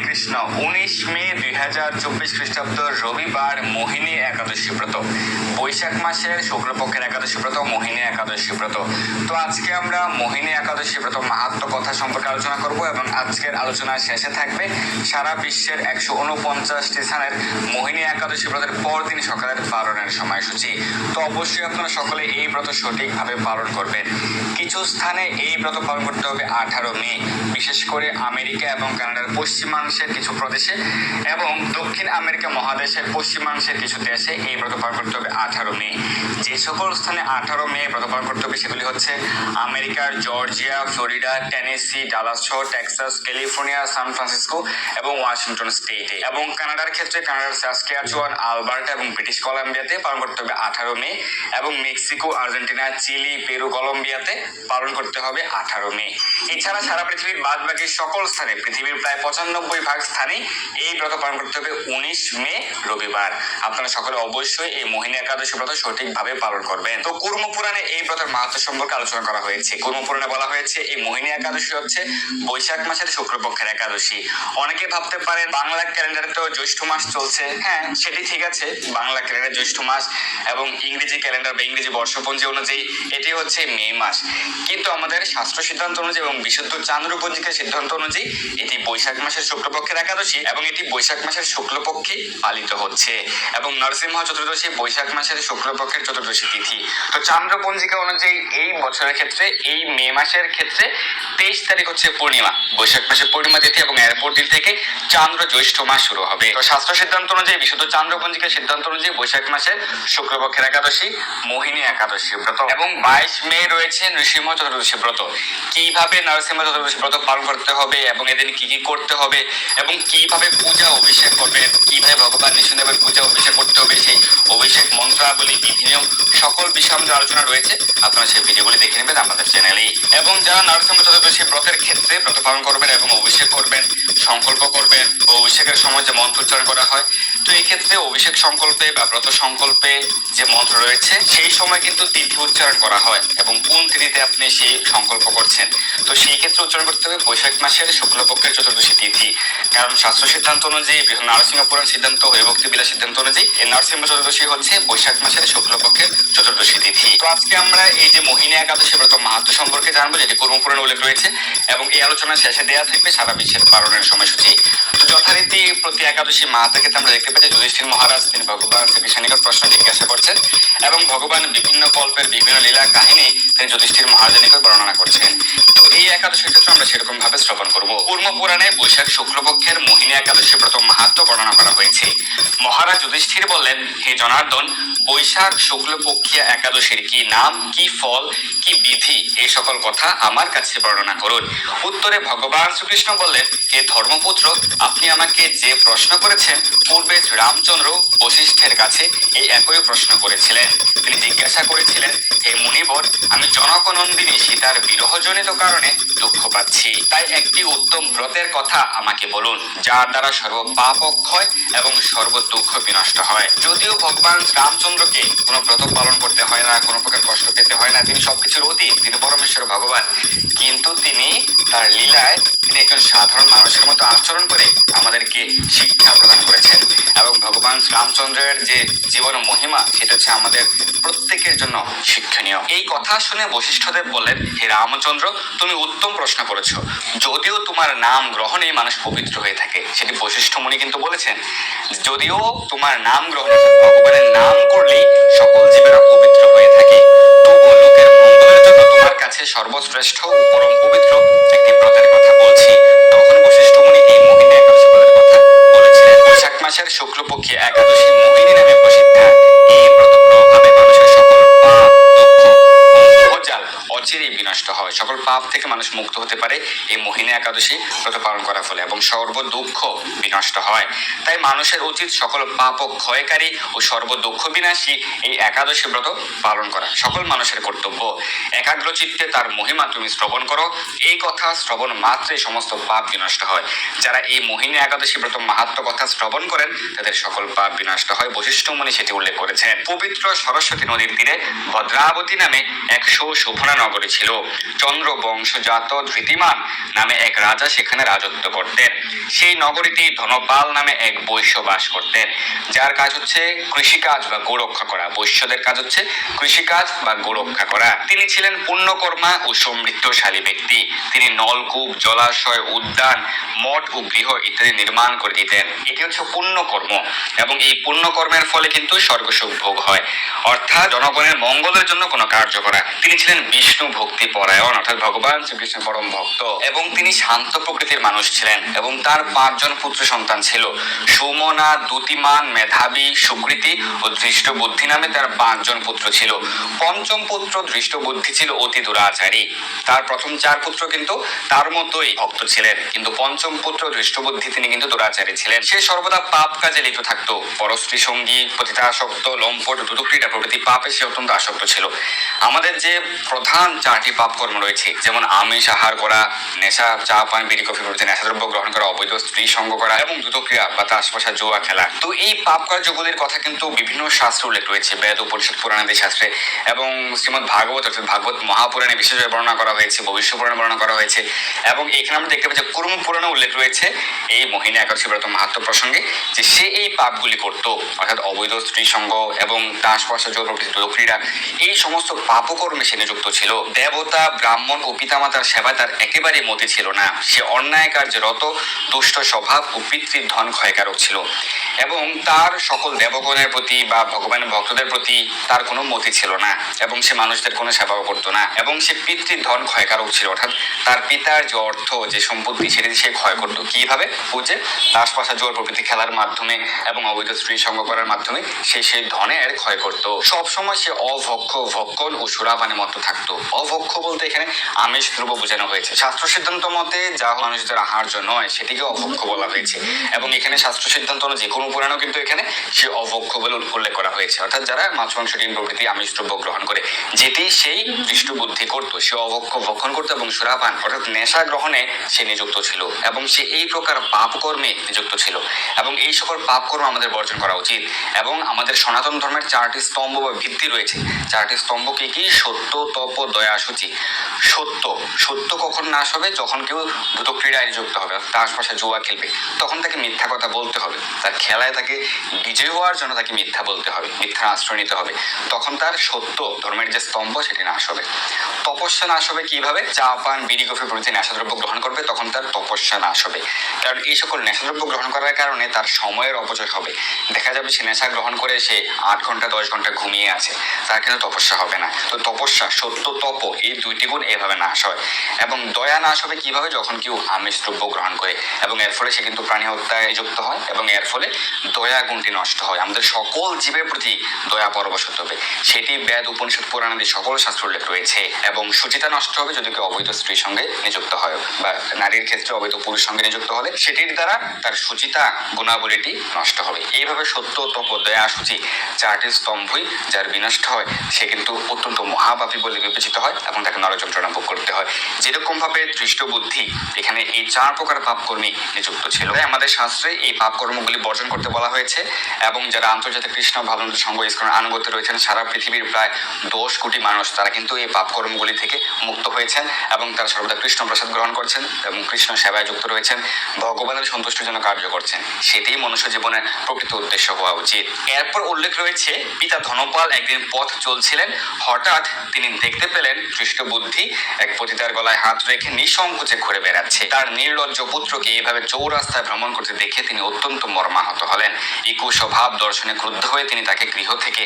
কৃষ্ণ। 19 মে 2024 খ্রিস্টাব্দ রবিবার মোহিনী একাদশী ব্রত, বৈশাখ মাসের শুক্লপক্ষের একাদশী ব্রত, মোহিনী একাদশী ব্রত। তো আজকে আমরা মোহিনী একাদশী ব্রত মাহাত্ম্য কথা সম্পর্কে আলোচনা করব এবং আজকের আলোচনার শেষে থাকবে সারা বিশ্বের 149টি স্থানের মোহিনী একাদশী ব্রতের পরদিন সকালের পালনের সময়সূচি। তো অবশ্যই আপনারা সকলে এই ব্রত সঠিকভাবে পালন করবেন। কিছু স্থানে এই ব্রত পালন করতে হবে 18 মে, বিশেষ করে আমেরিকা এবং কানাডার পশ্চিমাংশের কিছু প্রদেশে এবং দক্ষিণ আমেরিকা মহাদেশের পশ্চিমাংশের কিছু দেশে এই ব্রত পালন করতে হবে 18 মে। যে সকল স্থানে 18 মে ব্রত পালন করতে হবে সেগুলি হচ্ছে আমেরিকার জর্জিয়া, ফ্লোরিডা, টেনেসি, ডালাস সহ টেক্সাস, ক্যালিফোর্নিয়া, সান ফ্রান্সিসকো এবং ওয়াশিংটন স্টেটে। এবং কানাডার ক্ষেত্রে কানাডার সাসক্যাচুয়ান, আলবার্টা এবং ব্রিটিশ কলাম্বিয়াতে পালন করতে হবে 18 মে এবং মেক্সিকো, আর্জেন্টিনা, চিলি, পেরু, কলম্বিয়াতে পালন করতে হবে 18 মে। এছাড়া সারা পৃথিবীর বাদবাকি সকল স্থানে, পৃথিবীর প্রায় 95% স্থানে এই ব্রত পালন করতে হবে 19 মে রবিবার। আপনারা সকলে অবশ্যই এই মোহিনী একাদশী ব্রত সঠিকভাবে পালন করবেন। তো কুর্ম পুরাণে এই ব্রতের মাহাত্ম্য সম্পর্কে আলোচনা করা হয়েছে। কুর্ম পুরাণে বলা হয়েছে এই মোহিনী একাদশী হচ্ছে বৈশাখ মাসের শুক্লপক্ষের একাদশী। অনেকে ভাবতে পারেন বাংলা ক্যালেন্ডারে তো জ্যৈষ্ঠ মাস চলছে। হ্যাঁ, সেটি ঠিক আছে, বাংলা ক্যালেন্ডার জ্যৈষ্ঠ মাস এবং ইংরেজি ক্যালেন্ডার বা ইংরেজি বর্ষপঞ্জি অনুযায়ী এটি হচ্ছে মে মাস। কিন্তু আমাদের শাস্ত্র সিদ্ধান্ত অনুযায়ী এবং বিশুদ্ধ চান্দ্র পঞ্জিকার সিদ্ধান্ত অনুযায়ী এটি বৈশাখ মাসের শুক্লপক্ষের একাদশী এবং এটি বৈশাখ মাসের শুক্লপক্ষে পালিত হচ্ছে এবং নরসিংহ চতুর্দশী বৈশাখ মাসের শুক্লপক্ষের চতুর্দশী তিথি। তো চান্দ্র পঞ্জিকা অনুযায়ী এই বছরের ক্ষেত্রে, এই মে মাসের ক্ষেত্রে 23 তারিখ হচ্ছে পূর্ণিমা, বৈশাখ মাসের পূর্ণিমা তিথি এবং এরপর দিন থেকে চান্দ্র জ্যৈষ্ঠ মাস শুরু হবে। তো শাস্ত্র সিদ্ধান্ত অনুযায়ী, বিশুদ্ধ চান্দ্র পঞ্জিকার সিদ্ধান্ত অনুযায়ী বৈশাখ মাসের শুক্লপক্ষের একাদশী মোহিনী একাদশী ব্রত এবং 22 মে রয়েছে নৃসিংহ চতুর্দশী ব্রত। কিভাবে নরসিংহ চতুর্দশী ব্রত পালন করতে হবে এবং এদিন কি কি করতে হবে এবং কিভাবে পূজা অভিষেক করবেন, কিভাবে ভগবান নৃসিংহদেবের পূজা অভিষেক করতে হবে, সেই অভিষেক মন্ত্রাবলী, বিধি নিয়ম, সকল বিষয়ে আমাদের আলোচনা রয়েছে। আপনারা সেই ভিডিওগুলি দেখে নেবেন আমাদের চ্যানেলেই। এবং যারা নরসিংহ চতুর্দশী ব্রতের ক্ষেত্রে ব্রত পালন করবেন এবং অভিষেক করবেন, সংকল্প করবেন ও অভিষেকের সময় যে মন্ত্র উচ্চারণ করা হয়, তো এই ক্ষেত্রে অভিষেক সংকল্পে বা ব্রত সংকল্পে যে মন্ত্র রয়েছে সেই সময় কিন্তু তিথি উচ্চারণ করা হয় এবং কোন তিথিতে আপনি সেই সংকল্প করছেন, তো সেই ক্ষেত্রে উচ্চারণ করতে হবে বৈশাখ মাসের শুক্লপক্ষের চতুর্দশী তিথি। কারণ শাস্ত্র সিদ্ধান্ত অনুযায়ী, নরসিংহ পুরাণ সিদ্ধান্ত, হরিভক্তি বিলাস সিদ্ধান্ত অনুযায়ী এই নরসিংহ চতুর্দশী হচ্ছে বৈশাখ মাসের শুক্লপক্ষের চতুর্দশী তিথি। তো আজকে আমরা এই যে মোহিনী একাদশী ব্রত মাহাত্ম্য সম্পর্কে জানবো, যেটি কুর্ম পুরাণে উল্লেখ রয়েছে এবং এই আলোচনার শেষে দেওয়া থাকবে সারা বিশ্বের পালনের সময়সূচি। তো যথারীতি প্রতি একাদশী মাহাত্ম্যের ক্ষেত্রে আমরা দেখতে পাই যে যুধিষ্ঠির মহারাজ তিনি ভগবান শ্রীকৃষ্ণের নিকট প্রশ্ন জিজ্ঞাসা করছেন এবং ভগবান বিভিন্ন কল্পের বিভিন্ন লীলা কাহিনী তিনি যুধিষ্ঠির মহারাজের নিকট বর্ণনা করছেন। তো এই একাদশীর ক্ষেত্রে আমরা সেরকম ভাবে শ্রবণ করবো। কুর্ম পুরাণে বৈশাখ শুক্লপক্ষের মোহিনী একাদশী ব্রত মাহাত্ম্য বর্ণনা করা হয়েছে। মহারাজ যুধিষ্ঠির বললেন, হে জনার্দন, বৈশাখ শুক্লপক্ষীয় একাদশীর কি নাম, কি ফল, কি বিধি, এই সকল কথা আমার কাছে বর্ণনা করুন। উত্তরে ভগবান শ্রীকৃষ্ণ বললেন, হে ধর্মপুত্র, আপনি আমাকে যে প্রশ্ন করেছেন পূর্বে রামচন্দ্র বশিষ্ঠের কাছে এই একই প্রশ্ন করেছিলেন। তিনি জিজ্ঞাসা করেছিলেন, হে মুনিবর, আমি জনকনন্দিনী সীতার বিরহজনিত কারণে দুঃখ পাচ্ছি, তাই একটি উত্তম ব্রতের কথা আমাকে বলুন, যার দ্বারা সর্ব পাপ অক্ষয় এবং সর্ব দুঃখ বিনষ্ট হয়। যদিও ভগবান রামচন্দ্রকে কোনো ব্রত পালন করতে হয় না, কোনো প্রকার কষ্ট পেতে হয় না, তিনি সবকিছুর অতীত, তিনি পরমেশ্বর ভগবান, কিন্তু তিনি তার লীলায় তিনি একজন সাধারণ মানুষের মতো আচরণ করে আমাদেরকে শিক্ষা প্রদান করেছেন এবং ভগবান রামচন্দ্রের যে জীবন মহিমা সেটা হচ্ছে আমাদের প্রত্যেকের জন্য শিক্ষণীয়। এই কথা শুনে বশিষ্ঠদেব বললেন, হে রামচন্দ্র, তুমি উত্তম প্রশ্ন করেছো। যদিও তোমার নাম গ্রহণে মানুষ পবিত্র হয়ে থাকে, সেটি বশিষ্ঠ মুনি কিন্তু বলেছেন, যদিও তোমার নাম গ্রহণে, ভগবানের নাম করলেই সকল জীবেরা পবিত্র হয়ে থাকে, তবুও লোকের মঙ্গলের জন্য তোমার কাছে সর্বশ্রেষ্ঠ ও পরম পবিত্র একটি ব্রতের কথা বলছি। তখন বশিষ্ঠ মুনি এই মোহিনী একাদশী ব্রতের কথা বলেছিলেন। বৈশাখ মাসের শুক্লপক্ষী একাদশী মোহিনী নামে প্রসিদ্ধ। এই ব্রত প্রভাবে মানুষের সকল পাপ, দুঃখ, মোহজাল অচিরেই বিনষ্ট হয়। সকল পাপ থেকে মানুষ মুক্ত হতে পারে এই মোহিনী একাদশী ব্রত পালন করার ফলে এবং সর্ব দুঃখ বিনষ্ট হয়। তাই মানুষের উচিত সকল পাপ ক্ষয়কারী ও সর্ব দুঃখ বিনাশী এই একাদশী ব্রত পালন করা সকল মানুষের কর্তব্য। একাগ্র চিত্তে তার মহিমা তুমি শ্রবণ করো, এই কথা শ্রবণ মাত্রে সমস্ত পাপ বিনষ্ট হয়। যারা এই মোহিনী একাদশী ব্রত মাহাত্ম্য কথা শ্রবণ করেন তাদের সকল পাপ বিনষ্ট হয়। বশিষ্ঠ মুনি সেটি উল্লেখ করেছেন। পবিত্র সরস্বতী নদীর তীরে ভদ্রাবতী নামে এক সুশোভনা নগরী ছিল। চন্দ্র বংশজাত ধৃতিমান নামে নামে এক রাজা সেখানে রাজত্ব করতেন। সেই নগরীতে ধনপাল নামে এক বৈশ্য বাস করতেন, যার কাজ হচ্ছে কৃষিকাজ বা গোরক্ষা করা। বৈশ্যদের কাজ হচ্ছে কৃষিকাজ বা গোরক্ষা করা। তিনি ছিলেন পুণ্যকর্মা ও সমৃদ্ধশালী ব্যক্তি। তিনি নলকূপ, জলাশয়, উদ্যান, মঠ ও গৃহ ইত্যাদি নির্মাণ করে দিতেন। এটি হচ্ছে পুণ্যকর্ম, এবং এই পুণ্যকর্মের ফলে কিন্তু স্বর্গসুখ ভোগ হয়, অর্থাৎ জনগণের মঙ্গলের জন্য কোনো কার্য করা। তিনি ছিলেন বিষ্ণু ভক্তি পরায়ণ, অর্থাৎ ভগবান শ্রীকৃষ্ণের পরম ভক্ত, এবং তিনি শান্ত প্রকৃতির মানুষ ছিলেন। এবং তার 5 জন পুত্র সন্তান ছিল। সুমনা, দ্যুতিমান, মেধাবী, সুকৃতি ও দৃষ্টবুদ্ধি নামে তার 5 জন পুত্র ছিল। পঞ্চম পুত্র দৃষ্টবুদ্ধি ছিল অতি দুরাচারী। তার প্রথম 4 পুত্র কিন্তু তার মতোই ভক্ত ছিলেন, কিন্তু পঞ্চম পুত্র দৃষ্টবুদ্ধি তিনি কিন্তু দুরাচারী ছিলেন। সে সর্বদা পাপ কাজে লিপ্ত থাকতো। পরস্ত্রী সঙ্গী, পতিতাসক্ত, লম্পট, দুদুক্রীড়া প্রভৃতি পাপে সে অত্যন্ত আসক্ত ছিল। আমাদের যে প্রধান 4টি পাপ কর্ম রয়েছে, যেমন আমিষ আহার করা, নেশা, চা পান, বিড়ি, কফি প্রভৃতি নেশাদ্রব্য গ্রহণ করা, অবৈধ স্ত্রী সঙ্গ করা এবং দুদক্রিয়া বা তাস পয়সা, জুয়া খেলা। তো এই পাপ কার্যগুলির কথা কিন্তু বিভিন্ন শাস্ত্রে উল্লেখ রয়েছে, বেদ, উপনিষদ, পুরাণাদি শাস্ত্রে, এবং শ্রীমদ্ ভাগবত অর্থাৎ ভাগবত মহাপুরাণে বিশেষভাবে বর্ণনা করা হয়েছে, ভবিষ্য পুরাণে বর্ণনা করা হয়েছে। এবং এখানে আমরা দেখতে পাই যে কুর্ম পুরাণে উল্লেখ রয়েছে এই মোহিনী একাদশী ব্রত মাহাত্ম্য প্রসঙ্গে, যে সে এই পাপগুলি করত, অর্থাৎ অবৈধ স্ত্রী সঙ্গ এবং তাস পয়সা, জোর প্রভৃতি দুদক্রীড়া, এই সমস্ত পাপকর্মে সে নিযুক্ত ছিল। দেবতা, ব্রাহ্মণ ও পিতামাতার সেবায় তার একেবারে মতি ছিল না। সে অন্যায় কার্যে রত, দুষ্ট স্বভাব ও পিতৃ ধন ক্ষয়কারক ছিল, এবং তার সকল দেবগণের প্রতি বা ভগবানের ভক্তদের প্রতি তার কোনো মতি ছিল না, এবং সে মানুষদের কোনো সেবাও করতো না, এবং সে পিতৃ ধন ক্ষয়কারক ছিল, অর্থাৎ তার পিতার যে অর্থ, যে সম্পত্তি, সেটি সে ক্ষয় করতো। কিভাবে? বুঝে তাস পয়সা, জোর প্রভৃতি খেলার মাধ্যমে এবং অবৈধ স্ত্রী সঙ্গ করার মাধ্যমে সে সেই ধনের ক্ষয় করতো। সবসময় সে অভক্ষ, ভক্ষণ ও সুরাপানে মত্ত থাকতো। অভক্ষ বলতে এখানে আমিষ দ্রব্য বোঝানো হয়েছে। শাস্ত্র সিদ্ধান্ত মতে যা মানুষদের আহার্য নয় সেটিকে অভক্ষ বলা হয়েছে, এবং এখানে শাস্ত্র সিদ্ধান্ত যে কোনো পুরাণেও কিন্তু এখানে সে অভক্ষ বলে উল্লেখ করা হয়েছে, অর্থাৎ যারা মাছ, মাংস, ডিম প্রভৃতি আমিষ দ্রব্য গ্রহণ করে, যেটি সেই দৃষ্টবুদ্ধি করতো, সে অভক্ষ ভক্ষণ করতো এবং সুরাপান অর্থাৎ নেশা গ্রহণে সে নিযুক্ত ছিল, এবং সে এই প্রকার পাপ কর্মে নিযুক্ত ছিল। এবং এই সকল পাপ কর্ম আমাদের বর্জন করা উচিত। এবং আমাদের সনাতন ধর্মের 4টি স্তম্ভ বা ভিত্তি রয়েছে। 4টি স্তম্ভ কি কি? সত্য, তপ, দয়া, শুচি। সত্য, সত্য কখন নাশ হবে? যখন কেউ দুদক্রীড়ায় নিযুক্ত হবে, তাস পয়সা, জুয়া খেলবে, তখন তাকে মিথ্যা কথা বলতে হবে। তার খেলায় তাকে বিজয় হওয়ার জন্য তাকে মিথ্যা বলতে হবে, মিথ্যা আশ্রয় নিতে হবে, তখন তার সত্য ধর্মের যে স্তম্ভ সেটি নাশ হবে। তপস্যা নাশ হবে কিভাবে? চা পান, বিড়ি, কফি প্রভৃতি নেশাদ্রব্য গ্রহণ করবে, তখন তার তপস্যা নাশ হবে। কারণ এই সকল নেশাদ্রব্য গ্রহণ করার কারণে তার সময়ের অপচয় হবে। দেখা যাবে সে নেশা গ্রহণ করে সে 8 ঘন্টা 10 ঘন্টা ঘুমিয়ে আছে, তার কিন্তু তপস্যা হবে না। তো তপস্যা, সত্য, তপ, এই 2টি গুণ এভাবে নাশ হয়। এবং দয়া নাশ হবে কিভাবে? যখন কেউ আমিষ দ্রব্য গ্রহণ করে, এবং এর ফলে সে কিন্তু প্রাণী হত্যায় যুক্ত হয়, এবং এর ফলে দয়া গুণটি নষ্ট হয়। আমাদের সকল জীবের প্রতি দয়া পরবশ হতে হবে, সেটি বেদ, উপনিষদ, পুরাণাদি সকল শাস্ত্র উল্লেখ রয়েছে। এবং শুচিতা নষ্ট হবে যদি কেউ অবৈধ স্ত্রীর সঙ্গে নিযুক্ত হয়, বা নারীর ক্ষেত্রে অবৈধ পুরুষ সঙ্গে নিযুক্ত হলে সেটির দ্বারা তার শুচিতা গুণাবলীটি নষ্ট হবে। এইভাবে সত্য, তপ, দয়া, শুচি 4টি স্তম্ভই যার বিনষ্ট হয় সে কিন্তু অত্যন্ত মহাপাপী বলে বিবেচিত হয়, এবং তাকে নরযন্ত্রণা ভোগ করতে হয়। যেরকম ভাবে দৃষ্টবুদ্ধি এখানে এই 4 প্রকার পাপ কর্মী নিযুক্ত ছিল। তাই আমাদের শাস্ত্রে এই পাপ কর্মগুলি বর্জন করতে বলা হয়েছে। এবং যারা আন্তর্জাতিক কৃষ্ণ ভাবনামৃত সংঘ ইসকনের আনুগত্য রয়েছেন, সারা পৃথিবীর প্রায় 10 কোটি মানুষ, তারা কিন্তু এই পাপ কর্মগুলি থেকে মুক্ত হয়েছেন, এবং তারা সর্বদা কৃষ্ণ প্রসাদ গ্রহণ করছেন এবং কৃষ্ণ সেবায় যুক্ত রয়েছেন, ভগবানের সন্তুষ্টির জন্য কার্য করছেন। সেটাই মনুষ্য জীবনের প্রকৃত উদ্দেশ্য হওয়া উচিত। এরপর উল্লেখ রয়েছে, পিতা ধনপাল একদিন পথ চলছিলেন, হঠাৎ তিনি দেখতে পেলেন দৃষ্টবুদ্ধি এক পতিতার গলায় হাত রেখে নিঃসংকোচে ঘুরে বেড়াচ্ছে। তার নির্লজ্জ পুত্রকে এভাবে চৌরাস্তায় ভ্রমণ করতে দেখে তিনি অত্যন্ত মর্মাহত হলেন। ইকু স্বভাব দর্শনে ক্রুদ্ধ হয়ে তিনি তাকে গৃহ থেকে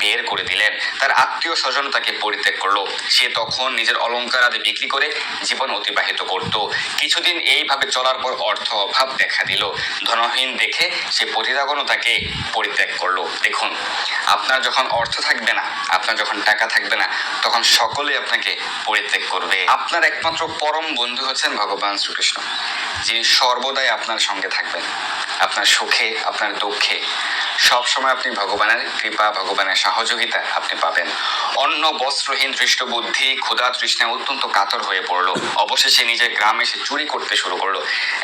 বের করে দিলেন। তার আত্মীয় স্বজন তাকে পরিত্যাগ করলো। সে তখন নিজের অলংকার আদি বিক্রি করে জীবন অতিবাহিত করত। কিছুদিন এইভাবে চলার পর অর্থ অভাব দেখা দিল। ধনহীন দেখে সে পতিতাগণও তাকে পরিত্যাগ করলো। দেখুন, আপনার যখন অর্থ থাকবে না, আপনার যখন টাকা থাকবে না, তখন সকলে আপনাকে পরিত্যাগ করবে। আপনার একমাত্র পরম বন্ধু হচ্ছেন ভগবান শ্রীকৃষ্ণ, যিনি সর্বদাই আপনার সঙ্গে থাকবেন। আপনার সুখে, আপনার দুঃখে সব সময় আপনি ভগবানের কৃপা, ভগবানের সহযোগিতা আপনি পাবেন। অন্য বস্ত্রহীন দৃষ্টবুদ্ধি ক্ষুধা তৃষ্ণায় অত্যন্ত কাতর হয়ে পড়লো। অবশেষে নিজের গ্রামে সে চুরি করতে শুরু করলো।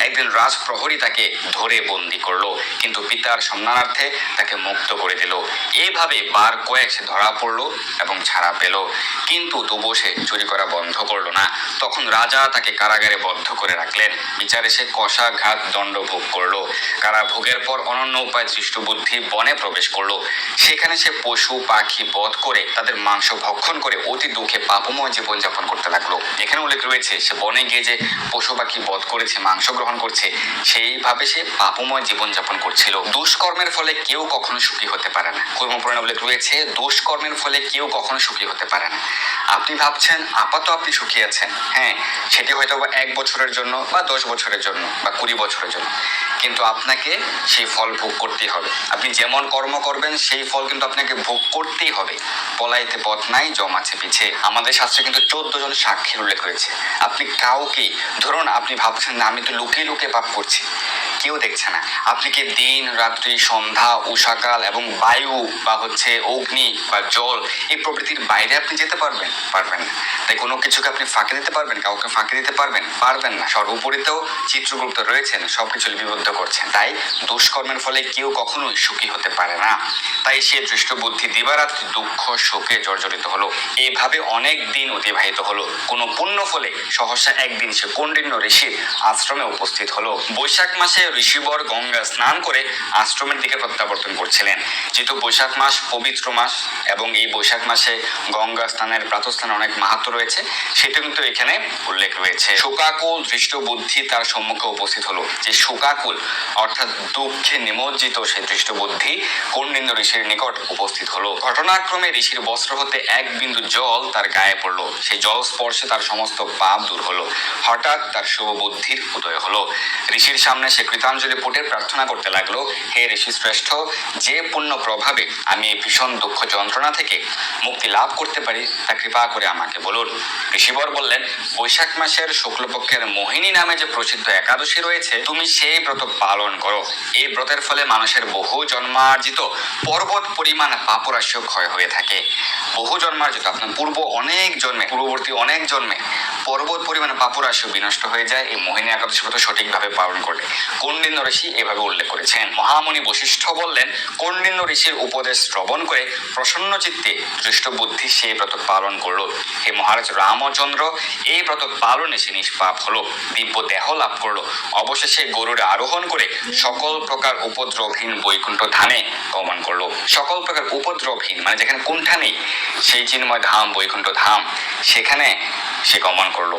একদিন রাজপ্রহরী তাকে ধরে বন্দি করলো, কিন্তু পিতার সম্মানার্থে তাকে মুক্ত করে দিল। এইভাবে বার কয়েক সে ধরা পড়লো এবং ছাড়া পেল, কিন্তু তবুও সে চুরি করা বন্ধ করলো না। তখন রাজা তাকে কারাগারে বদ্ধ করে রাখলেন। বিচারে সে কষাঘাত দণ্ড ভোগ করলো। কারাভোগের পর অনন্য উপায় দৃষ্টবুদ্ধি বনে প্রবেশ করলো। সেখানে সে পশু পাখি বধ করে তাদের মাংস ভক্ষণ করে অতি দুঃখে পাপময় জীবনযাপন করতে লাগলো। এখানে উল্লেখ রয়েছে সে বনে গিয়ে যে পশু পাখি বধ করেছে, মাংস গ্রহণ করছে, সেইভাবে সে পাপময় জীবনযাপন করছিল। দুষ্কর্মের ফলে কেউ কখনো সুখী হতে পারে না। কর্মপুরাণে উল্লেখ রয়েছে দুষ্কর্মের ফলে কেউ কখনো সুখী হতে পারে না। আপনি ভাবছেন আপাতত আপনি সুখী আছেন, হ্যাঁ, সেটি হয়তো বা 1 বছরের জন্য বা 10 বছরের জন্য বা 20 বছরের জন্য, কিন্তু আপনাকে সেই ফল ভোগ করতেই হবে। আপনি যেমন কর্ম করবেন সেই ফল কিন্তু আপনাকে ভোগ করতেই হবে। পলাইতে পথ নাই, জম আছে পিছে। আমাদের শাস্ত্রে কিন্তু 14 জন সাক্ষীর উল্লেখ রয়েছে। আপনি কাউকেই, ধরুন আপনি ভাবছেন না আমি তো লুকিয়ে লুকিয়ে পাপ করছি, কেউ দেখছে না। আপনি কি দিন রাত্রি সন্ধ্যা উষাকাল এবং বায়ু বা অগ্নি বা জল এই প্রকৃতির বাইরে আপনি যেতে পারবেন? পারবেন না। তাই কোনো কিছুকে আপনি ফাঁকি দিতে পারবেন? কাউকে ফাঁকি দিতে পারবেন? পারবেন না। সর্বোপরিতেও চিত্রগুপ্ত রয়েছেন, সবকিছু লিপিবদ্ধ করছেন। তাই দুষ্কর্মের ফলে কেউ কখনোই সুখী হতে পারে না। তাই সে দৃষ্টবুদ্ধি দিবারাত্রি দুঃখ শোকে জর্জরিত হলো। এইভাবে অনেক দিন অতিবাহিত হলো। কোনো পুণ্য ফলে সহসা একদিন সে কৌণ্ডিন্য ঋষির আশ্রমে উপস্থিত হলো। বৈশাখ মাসে ঋষিবর গঙ্গা স্নান করে আশ্রমের দিকে প্রত্যাবর্তন করছিলেন। যেহেতু বৈশাখ মাস পবিত্র মাস এবং এই বৈশাখ মাসে গঙ্গা স্নানের প্রাতঃস্নানের অনেক মাহাত্ম্য রয়েছে, সেটা কিন্তু এখানে উল্লেখ রয়েছে। শোকাকুল দৃষ্টবুদ্ধি তার সম্মুখে উপস্থিত হলো। যে শোকাকুল অর্থাৎ দুঃখে নিমজ্জিত সেই দৃষ্টবুদ্ধি কৌণ্ডিন্য ঋষির নিকট উপস্থিত হলো। ঘটনাক্রমে ঋষির বস্ত্র হতে এক বিন্দু জল তার গায়ে পড়লো। সেই জল স্পর্শে তার সমস্ত পাপ দূর হলো। হঠাৎ তার শুভ বুদ্ধির উদয় হলো। ঋষির সামনে সে কৃতাঞ্জলি পুটে প্রার্থনা করতে লাগলো, হে ঋষি শ্রেষ্ঠ, যে পুণ্য প্রভাবে আমি এই ভীষণ দুঃখ যন্ত্রণা থেকে মুক্তি লাভ করতে পারি তা কৃপা করে আমাকে বলুন। ঋষিবর বললেন, বৈশাখ মাসের শুক্লপক্ষের মোহিনী নামে যে প্রসিদ্ধ একাদশী রয়েছে, তুমি সেই ব্রত পালন করো। এই ব্রতের ফলে মানুষের বহু জন্মার্জিত পর্বত পরিমাণ পাপরাশিও ক্ষয় হয়ে থাকে। বহু জন্মার্জিত আপনার পূর্ববর্তী অনেক জন্মে পর্বত পরিমাণে পাপরাশিও বিনষ্ট হয়ে যায় এই মোহিনী একাদশী ব্রত সঠিকভাবে পালন করলে। কৌণ্ডিন্য ঋষি এভাবে উল্লেখ করেছেন। মহামুনি বশিষ্ঠ বললেন, কৌণ্ডিন্য ঋষির উপদেশ শ্রবণ করে প্রসন্ন চিত্তে দৃষ্টবুদ্ধি সেই ব্রত পালন করলো। হে মহারাজ রামচন্দ্র, এই ব্রত পালনে সে নিষ্পাপ হলো, দিব্য দেহ লাভ করলো। অবশেষে গরুড়ে আরোহণ করে সকল প্রকার উপদ্রবহীন বৈকুণ্ঠ ধামে গমন করলো। সকল প্রকার উপদ্রবহীন মানে যেখানে কুণ্ঠা নেই, সেই চিন্ময় ধাম বৈকুণ্ঠ ধাম, সেখানে সে গমন করলো।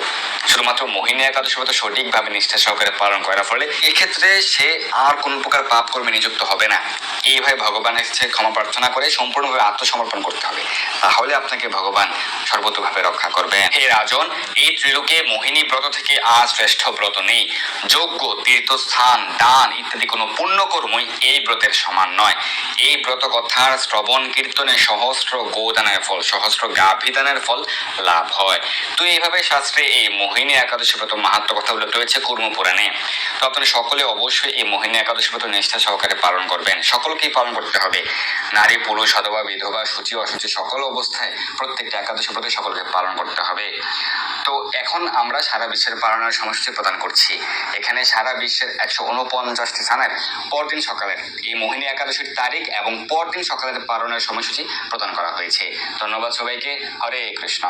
শুধুমাত্র মোহিনী একাদশী ব্রত সঠিকভাবে নিষ্ঠা সহকারে পালন করার ফলে এক্ষেত্রে সে আর কোন প্রকার পাপ কর্মে নিযুক্ত হবে না। এইভাবে ভগবানের কাছে ক্ষমা প্রার্থনা করে সম্পূর্ণভাবে আত্মসমর্পণ করতে হবে, তাহলে আপনাকে ভগবান সর্বতোভাবে রক্ষা করবেন। হে রাজন, এই ত্রিলোকে মোহিনী ব্রত থেকে আর শ্রেষ্ঠ ব্রত নেই। যজ্ঞ, তীর্থস্থান, দান ইত্যাদি কোনো পুণ্যকর্মই এই ব্রতের সমান নয়। এই ব্রত কথার শ্রবণ কীর্তনে সহস্র গোদানের ফল, সহস্র গাভীদানের ফল লাভ হয়। তো এইভাবে শাস্ত্রে এই মোহিনী একাদশী ব্রত মাহাত্ম্য কথা উল্লেখ রয়েছে কর্ম পুরাণে। তো আপনি সকলে অবশ্যই এই মোহিনী একাদশী ব্রত নিষ্ঠা সহকারে পালন করবেন। সকলকেই পালন করতে হবে, নারী পুরুষ অথবা বিধবা সূচি অসুচি সকল অবস্থায় প্রত্যেকটা একাদশী ব্রত সকলকে পালন করতে হবে। তো এখন আমরা সারা বিশ্বের পালনের সময়সূচি প্রদান করছি। এখানে সারা বিশ্বের 149টি স্থানের পরদিন সকালের এই মোহিনী একাদশীর তারিখ এবং পরদিন সকালের পালনের সময়সূচি প্রদান করা হয়েছে। ধন্যবাদ সবাইকে। হরে কৃষ্ণ।